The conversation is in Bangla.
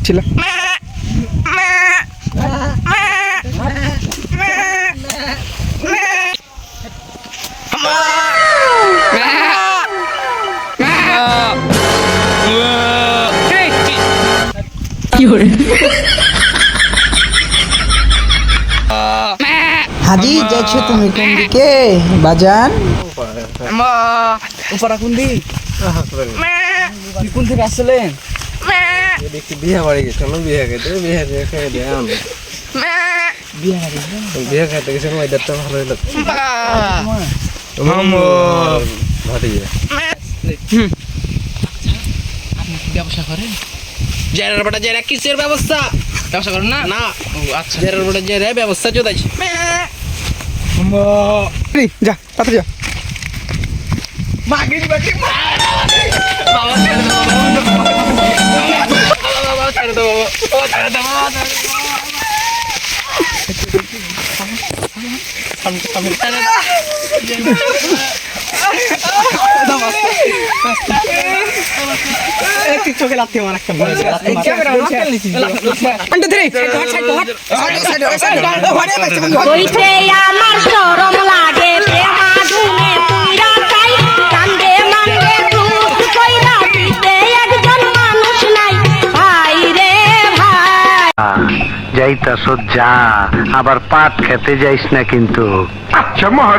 ছিল। হাজি যাচ্ছো তুমি কোন দিকে বাজান? কোন দিক? কোন থেকে আসলেন? দেখি বিয়ে বাড়ি গেছে, বিয়ে খেতে বিয়ে খেয়ে দেয় বিয়ে খাইতে গেছে ওয়েদারটা ভালো হইলো ভাটিয়ে ব্যবসা করেন? জেরার বড় জেরা কিসের ব্যবস্থা? ব্যবসা করেন না? না। আচ্ছা, জেরার বড় জেরা ব্যবস্থা চোদাইছে। যা তাতে যা। মাগিনি বাকি বাবা ছেড়ে দাও বাবা, ছেড়ে দাও বাবা, চোখে লাগতে আমার একটা আমার শরম লাগে প্রেমাধুনে তুইরা চাই কান্দে মান্দে দুধ কইরা দিতে একজন মানুষ নাই ভাই রে ভাই। যাইতাছ যা, আবার পাট খেতে যাইস না কিন্তু। আচ্ছা মহারাজ।